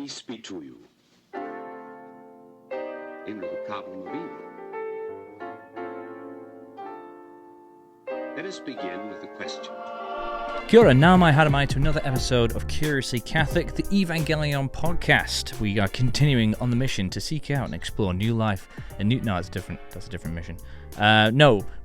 Peace be to you. Ain't no problem of evil. Let us begin with the question. Kia ora, nau mai, haere mai to another episode of Curiously Catholic, the Evangelion podcast. We are continuing on the mission to seek out and explore new life and new... No, that's a different mission.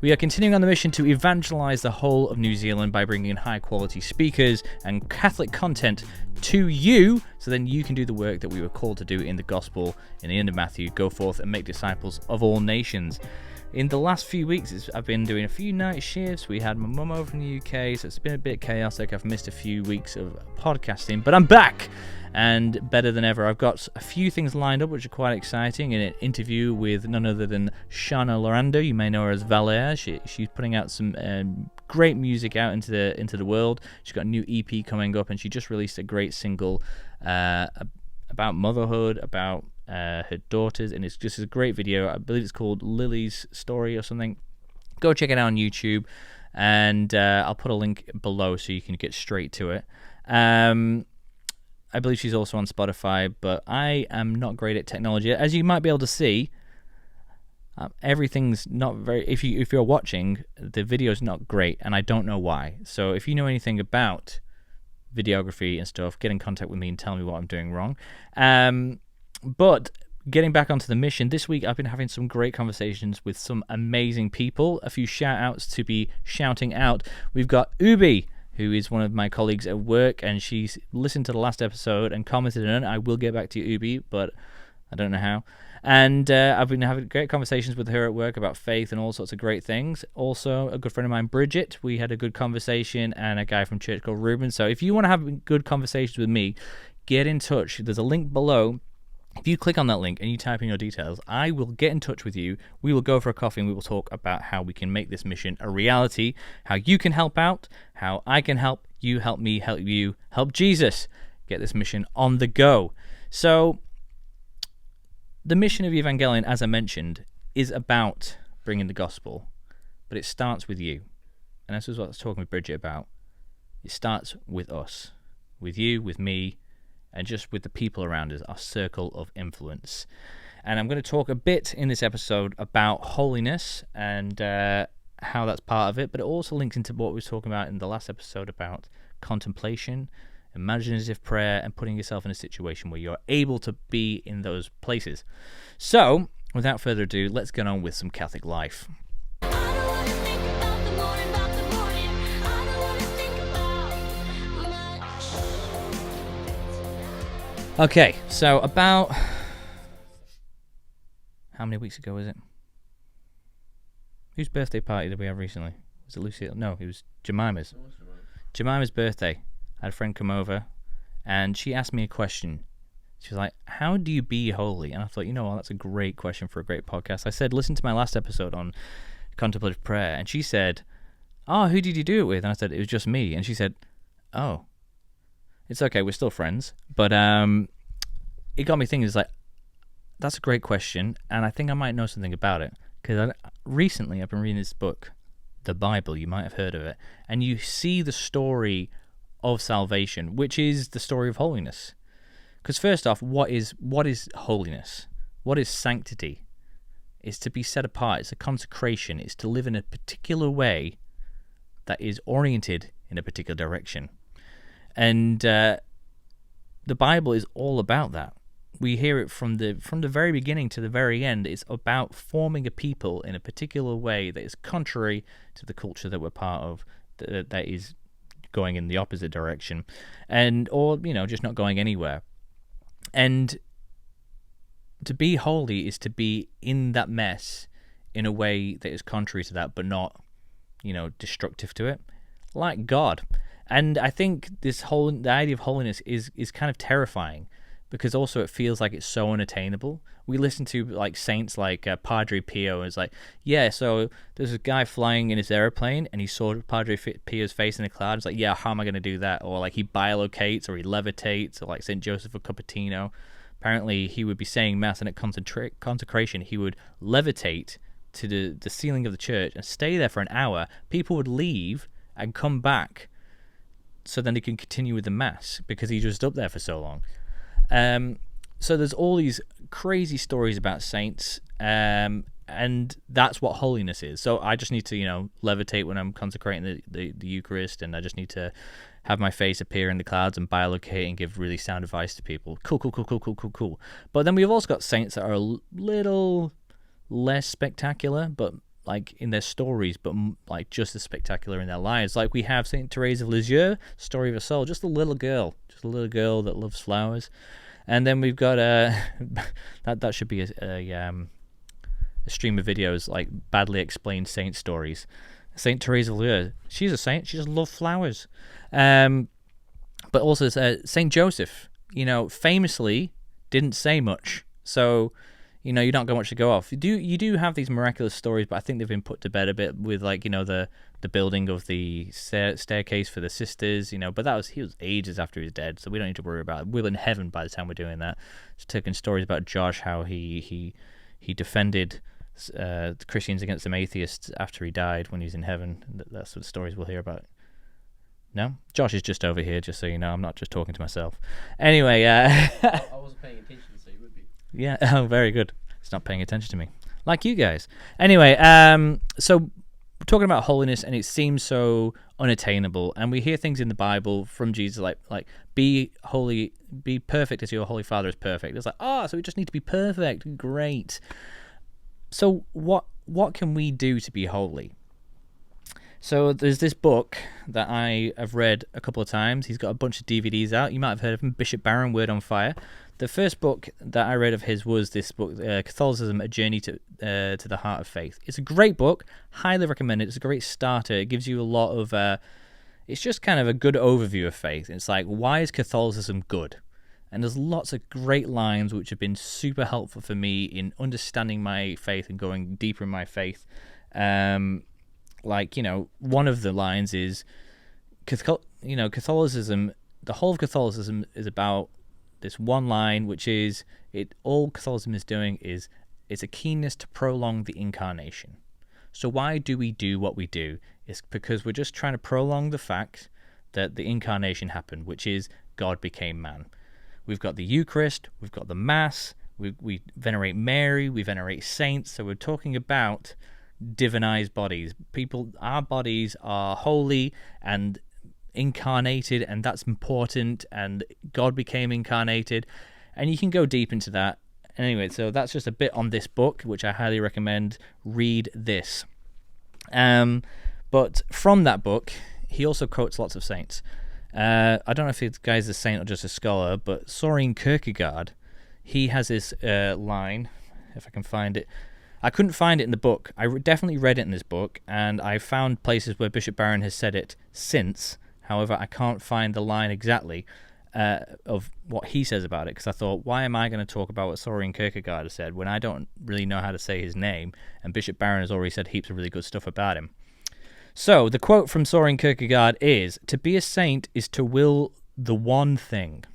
We are continuing on the mission to evangelize the whole of New Zealand by bringing in high-quality speakers and Catholic content to you, so then you can do the work that we were called to do in the Gospel, in the end of Matthew, go forth and make disciples of all nations. In the last few weeks, I've been doing a few night shifts. We had my mum over from the UK, so it's been a bit chaotic. I've missed a few weeks of podcasting, but I'm back and better than ever. I've got a few things lined up which are quite exciting. In an interview with none other than Shana Lorando, you may know her as Valère. She's putting out some great music out into the world. She's got a new EP coming up, and she just released a great single about motherhood, about her daughters, and it's just a great video. I believe it's called Lily's Story or something. Go check it out on YouTube, and I'll put a link below so you can get straight to it. I believe she's also on Spotify, but I am not great at technology. As you might be able to see, everything's not very... If you're watching, the video's not great, and I don't know why. So if you know anything about videography and stuff, get in contact with me and tell me what I'm doing wrong. But getting back onto the mission, this week I've been having some great conversations with some amazing people. A few shout-outs to be shouting out. We've got Ubi, who is one of my colleagues at work, and she's listened to the last episode and commented on it. I will get back to you, Ubi, but I don't know how. And I've been having great conversations with her at work about faith and all sorts of great things. Also, a good friend of mine, Bridget, we had a good conversation, and a guy from church called Ruben. So if you want to have good conversations with me, get in touch. There's a link below. If you click on that link and you type in your details, I will get in touch with you. We will go for a coffee and we will talk about how we can make this mission a reality, how you can help out, how I can help you, help me, help you, help Jesus get this mission on the go. So, the mission of Evangelion, as I mentioned, is about bringing the gospel, but it starts with you. And this is what I was talking with Bridget about. It starts with us, with you, with me, and just with the people around us, our circle of influence. And I'm going to talk a bit in this episode about holiness and how that's part of it, but it also links into what we were talking about in the last episode about contemplation, imaginative prayer, and putting yourself in a situation where you're able to be in those places. So, without further ado, let's get on with some Catholic life. Okay, so about... How many weeks ago was it? Whose birthday party did we have recently? Was it Lucille? No, it was Jemima's. Jemima's birthday. I had a friend come over, and she asked me a question. She was like, how do you be holy? And I thought, that's a great question for a great podcast. I said, listen to my last episode on contemplative prayer. And she said, who did you do it with? And I said, it was just me. And she said, oh. It's okay, we're still friends, but it got me thinking. It's like, that's a great question, and I think I might know something about it, because recently I've been reading this book, the Bible. You might have heard of it, and you see the story of salvation, which is the story of holiness. Because first off, what is holiness? What is sanctity? It's to be set apart. It's a consecration. It's to live in a particular way that is oriented in a particular direction. And the Bible is all about that. We hear it from the very beginning to the very end. It's about forming a people in a particular way that is contrary to the culture that we're part of, that is going in the opposite direction, or just not going anywhere. And to be holy is to be in that mess in a way that is contrary to that, but not, destructive to it, like God. And I think the idea of holiness is kind of terrifying, because also it feels like it's so unattainable. We listen to saints like Padre Pio, and it's like, yeah, so there's a guy flying in his airplane and he saw Padre Pio's face in the cloud. It's like, yeah, how am I going to do that? Or he bilocates, or he levitates, or like St. Joseph of Cupertino. Apparently he would be saying mass, and at consecration he would levitate to the ceiling of the church and stay there for an hour. People would leave and come back, so then he can continue with the mass, because he was just up there for so long. So there's all these crazy stories about saints, and that's what holiness is. So I just need to, levitate when I'm consecrating the Eucharist, and I just need to have my face appear in the clouds and biolocate and give really sound advice to people. Cool. But then we've also got saints that are a little less spectacular, but like in their stories, but like just as spectacular in their lives. Like we have Saint Therese of Lisieux, story of a soul, just a little girl that loves flowers. And then we've got that should be a stream of videos like badly explained saint stories. Saint Therese of Lisieux, she's a saint. She just loves flowers. But also Saint Joseph, famously didn't say much. So, you don't got much to go off. You do have these miraculous stories, but I think they've been put to bed a bit with the building of the staircase for the sisters. But he was ages after he was dead, so we don't need to worry about it. We're in heaven by the time we're doing that. Just taking stories about Josh, how he defended the Christians against some atheists after he died when he was in heaven. That's what stories we'll hear about. No? Josh is just over here, just so you know. I'm not just talking to myself. Anyway, I wasn't paying attention, so you would be. Yeah, oh, very good. He's not paying attention to me. Like you guys. Anyway, so we're talking about holiness, and it seems so unattainable. And we hear things in the Bible from Jesus like be holy, be perfect as your Holy Father is perfect. It's like, so we just need to be perfect. Great. So what can we do to be holy? So there's this book that I have read a couple of times. He's got a bunch of DVDs out. You might have heard of him, Bishop Barron, Word on Fire. The first book that I read of his was this book, Catholicism, A Journey to the Heart of Faith. It's a great book. Highly recommend it. It's a great starter. It gives you a lot of... it's just kind of a good overview of faith. It's like, why is Catholicism good? And there's lots of great lines which have been super helpful for me in understanding my faith and going deeper in my faith. One of the lines is, Catholicism, the whole of Catholicism is about this one line, which is, all Catholicism is doing is, it's a keenness to prolong the incarnation. So why do we do what we do? It's because we're just trying to prolong the fact that the incarnation happened, which is God became man. We've got the Eucharist, we've got the Mass, we venerate Mary, we venerate saints, so we're talking about divinized bodies. Our bodies are holy and incarnated, and that's important, and God became incarnated, and you can go deep into that. Anyway, so that's just a bit on this book, which I highly recommend. Read this. But from that book, he also quotes lots of saints. I don't know if this guy's a saint or just a scholar, but Soren Kierkegaard, he has this line, if I can find it. I couldn't find it in the book. I definitely read it in this book, and I found places where Bishop Barron has said it since. However, I can't find the line exactly of what he says about it, because I thought, why am I going to talk about what Soren Kierkegaard has said when I don't really know how to say his name, and Bishop Barron has already said heaps of really good stuff about him. So, the quote from Soren Kierkegaard is, "To be a saint is to will the one thing."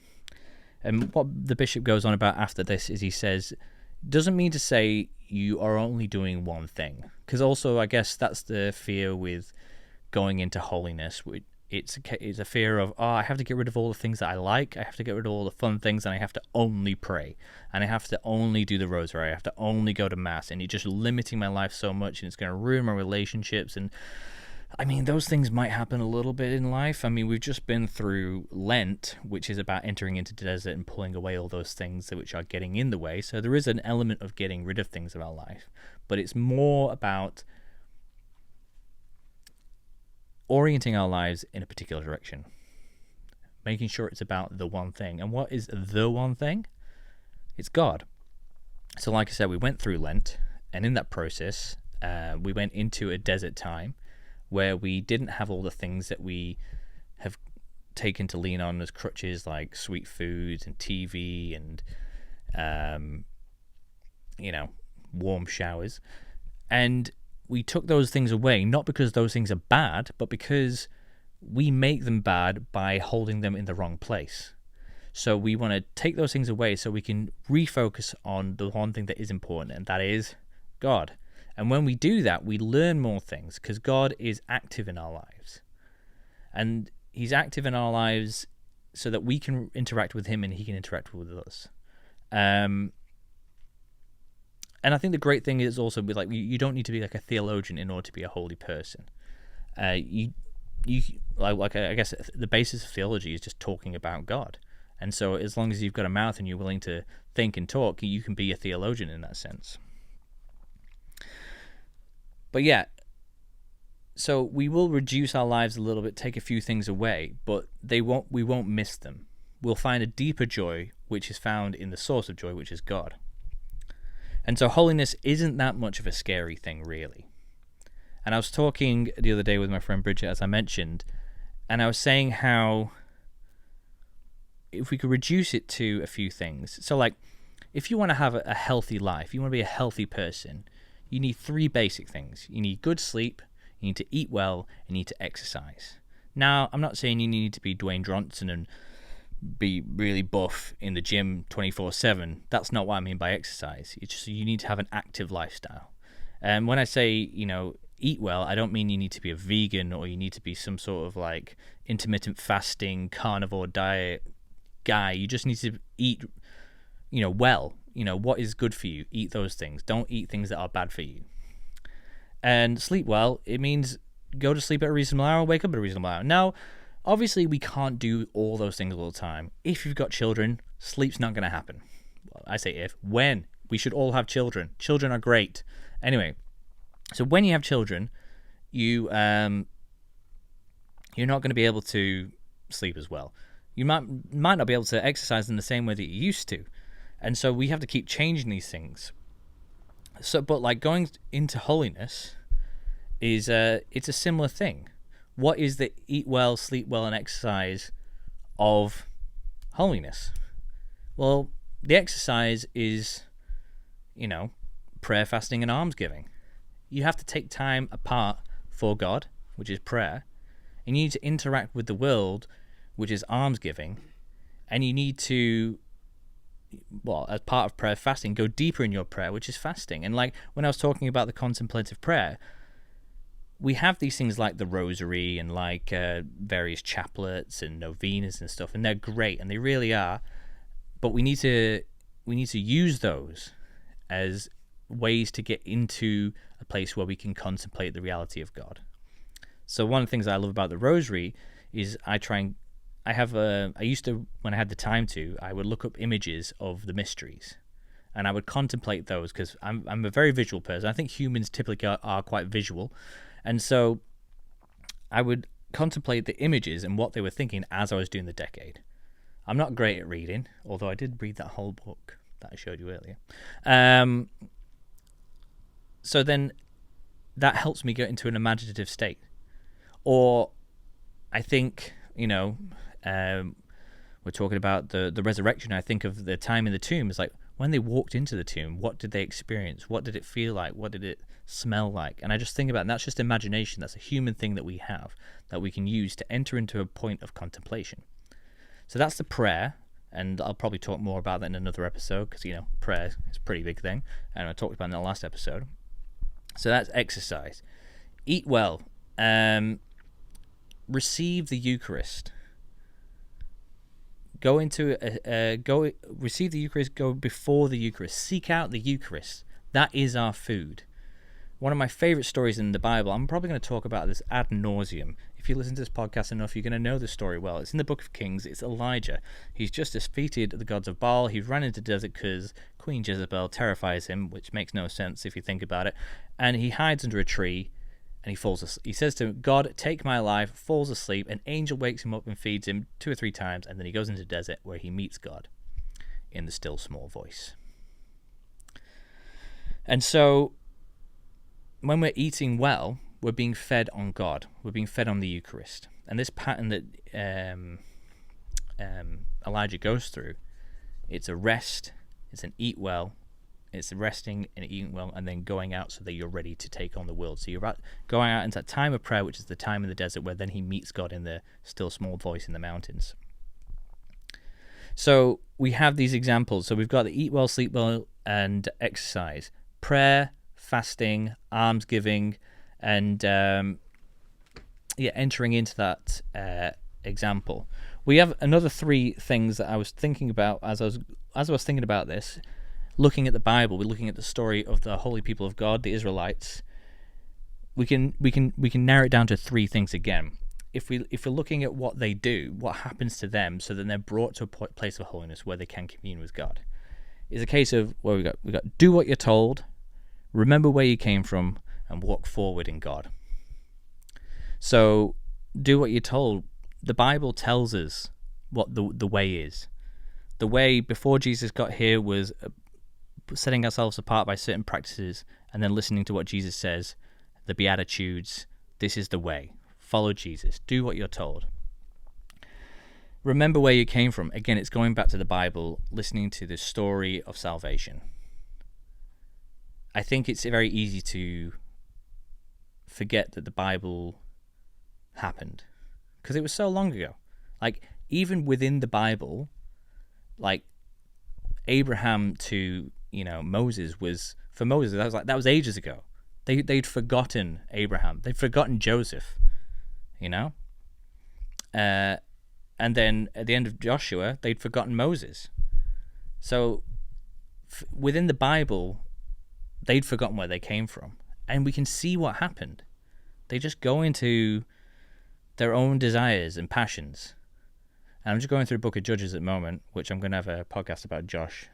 And what the bishop goes on about after this is he says, doesn't mean to say you are only doing one thing. Because also, I guess that's the fear with going into holiness. It's a fear of, I have to get rid of all the things that I like, I have to get rid of all the fun things, and I have to only pray, and I have to only do the rosary, I have to only go to Mass, and it's just limiting my life so much, and it's going to ruin my relationships. And I mean, those things might happen a little bit in life. I mean, we've just been through Lent, which is about entering into the desert and pulling away all those things which are getting in the way. So there is an element of getting rid of things in our life. But it's more about orienting our lives in a particular direction. Making sure it's about the one thing. And what is the one thing? It's God. So like I said, we went through Lent. And in that process, we went into a desert time, where we didn't have all the things that we have taken to lean on as crutches, like sweet foods and TV and, warm showers. And we took those things away, not because those things are bad, but because we make them bad by holding them in the wrong place. So we want to take those things away so we can refocus on the one thing that is important, and that is God. And when we do that, we learn more things, because God is active in our lives. And he's active in our lives so that we can interact with him and he can interact with us. And I think the great thing is also with, like, you don't need to be like a theologian in order to be a holy person. You like I guess the basis of theology is just talking about God. And so as long as you've got a mouth and you're willing to think and talk, you can be a theologian in that sense. But yeah, so we will reduce our lives a little bit, take a few things away, but we won't miss them. We'll find a deeper joy, which is found in the source of joy, which is God. And so holiness isn't that much of a scary thing, really. And I was talking the other day with my friend Bridget, as I mentioned, and I was saying how if we could reduce it to a few things. So, like, if you want to have a healthy life, you want to be a healthy person, you need 3 basic things. You need good sleep, you need to eat well, and you need to exercise. Now, I'm not saying you need to be Dwayne Johnson and be really buff in the gym 24/7. That's not what I mean by exercise. It's just you need to have an active lifestyle. And when I say, eat well, I don't mean you need to be a vegan or you need to be some sort of like intermittent fasting carnivore diet guy. You just need to eat, well. What is good for you. Eat those things. Don't eat things that are bad for you. And sleep well, it means go to sleep at a reasonable hour, wake up at a reasonable hour. Now, obviously, we can't do all those things all the time. If you've got children, sleep's not going to happen. Well, I say if. When? We should all have children. Children are great. Anyway, so when you have children, you're not going to be able to sleep as well. You might not be able to exercise in the same way that you used to. And so we have to keep changing these things. So, but like going into holiness is it's a similar thing. What is the eat well, sleep well, and exercise of holiness? Well, the exercise is, prayer, fasting, and almsgiving. You have to take time apart for God, which is prayer, and you need to interact with the world, which is almsgiving, and you need to, as part of prayer, fasting, go deeper in your prayer, which is fasting. And like when I was talking about the contemplative prayer, we have these things like the rosary and like various chaplets and novenas and stuff, and they're great, and they really are. But we need to use those as ways to get into a place where we can contemplate the reality of God. So one of the things I love about the rosary is I used to, when I had the time to, I would look up images of the mysteries, and I would contemplate those because I'm a very visual person. I think humans typically are quite visual. And so I would contemplate the images and what they were thinking as I was doing the decade. I'm not great at reading, although I did read that whole book that I showed you earlier. So then that helps me get into an imaginative state. Or I think, we're talking about the resurrection. I think of the time in the tomb. It's like when they walked into the tomb, what did they experience? What did it feel like? What did it smell like? And I just think about, and that's just imagination. That's a human thing that we have, that we can use to enter into a point of contemplation. So that's the prayer, and I'll probably talk more about that in another episode because, prayer is a pretty big thing, and I talked about it in the last episode. So that's exercise. Eat well. Receive the Eucharist. Receive the Eucharist, go before the Eucharist. Seek out the Eucharist. That is our food. One of my favorite stories in the Bible, I'm probably going to talk about this ad nauseum. If you listen to this podcast enough, you're going to know the story well. It's in the book of Kings. It's Elijah. He's just defeated the gods of Baal. He ran into the desert because Queen Jezebel terrifies him, which makes no sense if you think about it. And he hides under a tree, and he falls asleep. He says to God, take my life, falls asleep. An angel wakes him up and feeds him 2 or 3 times, and then he goes into the desert where he meets God in the still small voice. And so when we're eating well, we're being fed on God. We're being fed on the Eucharist. And this pattern that Elijah goes through, it's a rest, it's an eat well, it's resting and eating well, and then going out so that you're ready to take on the world. So you're going out into that time of prayer, which is the time in the desert where then he meets God in the still small voice in the mountains. So we have these examples. So we've got the eat well, sleep well, and exercise. Prayer, fasting, almsgiving, and entering into that example. we have another 3 things that I was thinking about as I was thinking about this. Looking at the Bible, we're looking at the story of the holy people of God, the Israelites. We can narrow it down to 3 things again. If we're looking at what they do, what happens to them, so then they're brought to a place of holiness where they can commune with God. It's a case of where we got do what you're told, remember where you came from, and walk forward in God. So do what you're told. The Bible tells us what the way is. The way before Jesus got here was setting ourselves apart by certain practices and then listening to what Jesus says, the Beatitudes. This is the way. Follow Jesus. Do what you're told. Remember where you came from. Again, it's going back to the Bible, listening to the story of salvation. I think it's very easy to forget that the Bible happened because it was so long ago. Like, even within the Bible, like Abraham to Moses was, for Moses, that was ages ago. They'd forgotten Abraham. They'd forgotten Joseph, and then at the end of Joshua, they'd forgotten Moses. So within the Bible, they'd forgotten where they came from. And we can see what happened. They just go into their own desires and passions. And I'm just going through the book of Judges at the moment, which I'm going to have a podcast about Josh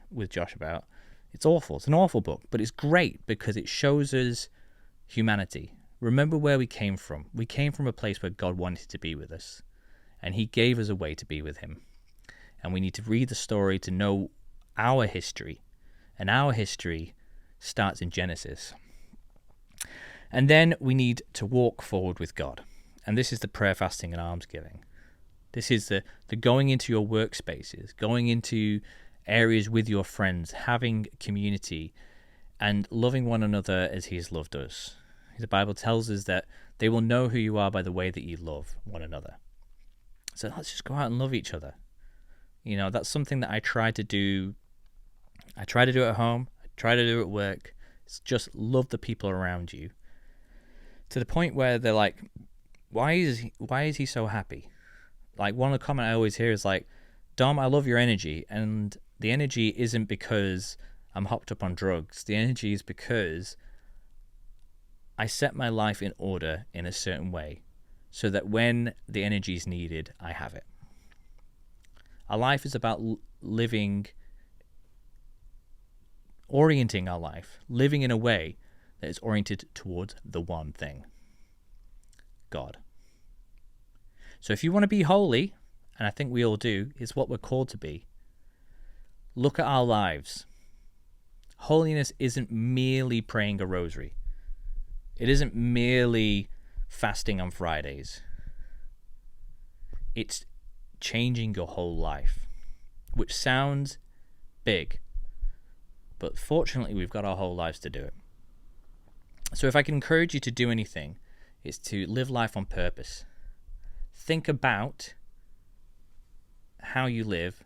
about. It's awful. It's an awful book, but it's great because it shows us humanity. Remember where we came from. We came from a place where God wanted to be with us, and he gave us a way to be with him. And we need to read the story to know our history, and our history starts in Genesis. And then we need to walk forward with God. And this is the prayer, fasting, and almsgiving. This is the going into your workspaces, going into areas with your friends, having community, and loving one another as he has loved us. The Bible tells us that they will know who you are by the way that you love one another. So let's just go out and love each other. That's something that I try to do. I try to do at home. I try to do at work. It's just love the people around you. To the point where they're like, why is he so happy? Like, one of the comments I always hear is like, Dom, I love your energy. And the energy isn't because I'm hopped up on drugs. The energy is because I set my life in order in a certain way so that when the energy is needed, I have it. Our life is about orienting our life, living in a way that is oriented towards the one thing, God. So if you want to be holy, and I think we all do, it's what we're called to be, look at our lives. Holiness isn't merely praying a rosary. It isn't merely fasting on Fridays. It's changing your whole life, which sounds big, but fortunately we've got our whole lives to do it. So if I can encourage you to do anything, it's to live life on purpose. Think about how you live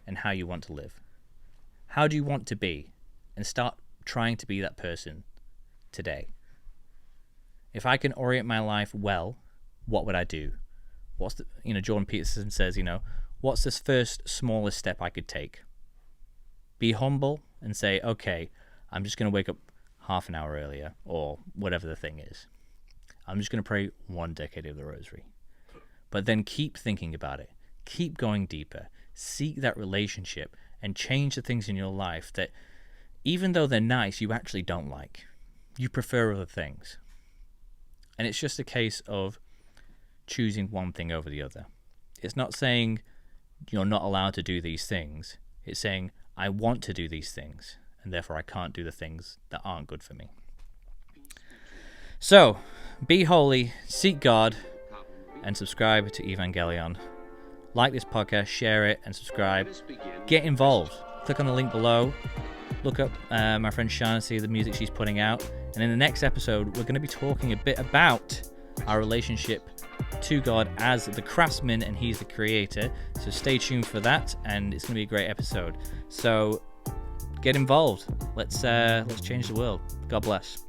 and how you want to live. How do you want to be? And start trying to be that person today. If I can orient my life well, what would I do? Jordan Peterson says, what's this first smallest step I could take? Be humble and say, okay, I'm just going to wake up half an hour earlier, or whatever the thing is. I'm just going to pray 1 decade of the rosary. But then keep thinking about it. Keep going deeper. Seek that relationship and change the things in your life that, even though they're nice, you actually don't like. You prefer other things. And it's just a case of choosing one thing over the other. It's not saying you're not allowed to do these things. It's saying, I want to do these things, and therefore I can't do the things that aren't good for me. So, be holy, seek God, and subscribe to Evangelion. Like this podcast, share it, and subscribe. Get involved. Click on the link below. Look up my friend Shana, see the music she's putting out. And in the next episode, we're going to be talking a bit about our relationship to God as the craftsman, and he's the creator. So stay tuned for that, and it's going to be a great episode. So get involved. Let's change the world. God bless.